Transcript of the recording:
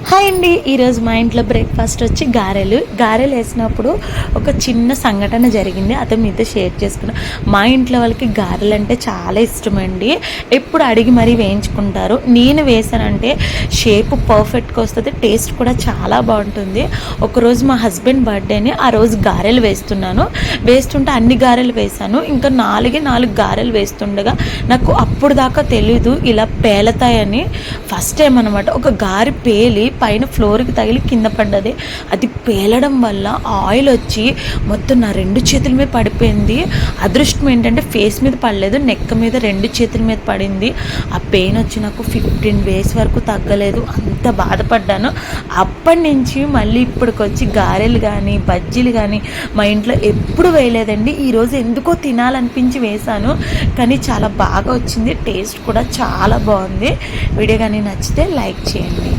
Hi అండి. ఈరోజు మా ఇంట్లో బ్రేక్ఫాస్ట్ వచ్చి గారెలు వేసినప్పుడు ఒక చిన్న సంఘటన జరిగింది. అదే మీతో షేర్ చేసుకున్నా. మా ఇంట్లో వాళ్ళకి గారెలు అంటే చాలా ఇష్టమండి. ఎప్పుడు అడిగి మరీ వేయించుకుంటారు. నేను వేసానంటే షేప్ పర్ఫెక్ట్గా వస్తుంది, టేస్ట్ కూడా చాలా బాగుంటుంది. ఒకరోజు మా హస్బెండ్ బర్త్డేని ఆ రోజు గారెలు వేస్తుంటే అన్ని గారెలు వేసాను. ఇంకా నాలుగు గారెలు వేస్తుండగా నాకు అప్పుడు దాకా తెలీదు ఇలా పేలతాయని. ఫస్ట్ టైం అనమాట. ఒక గారి పేలి పైన ఫ్లోర్కి తగిలి కింద పడ్డది. అది పేలడం వల్ల ఆయిల్ వచ్చి మొత్తం నా 2 చేతుల మీద పడిపోయింది. అదృష్టం ఏంటంటే ఫేస్ మీద పడలేదు, నెక్ మీద 2 చేతుల మీద పడింది. ఆ పెయిన్ వచ్చి నాకు 15 డేస్ వరకు తగ్గలేదు. అంత బాధపడ్డాను. అప్పటి నుంచి మళ్ళీ ఇప్పటికొచ్చి గారెలు కానీ బజ్జీలు కానీ మా ఇంట్లో ఎప్పుడు వేయలేదండి. ఈరోజు ఎందుకో తినాలనిపించి వేశాను, కానీ చాలా బాగా వచ్చింది. టేస్ట్ కూడా చాలా బాగుంది. వీడియో కానీ నచ్చితే లైక్ చేయండి.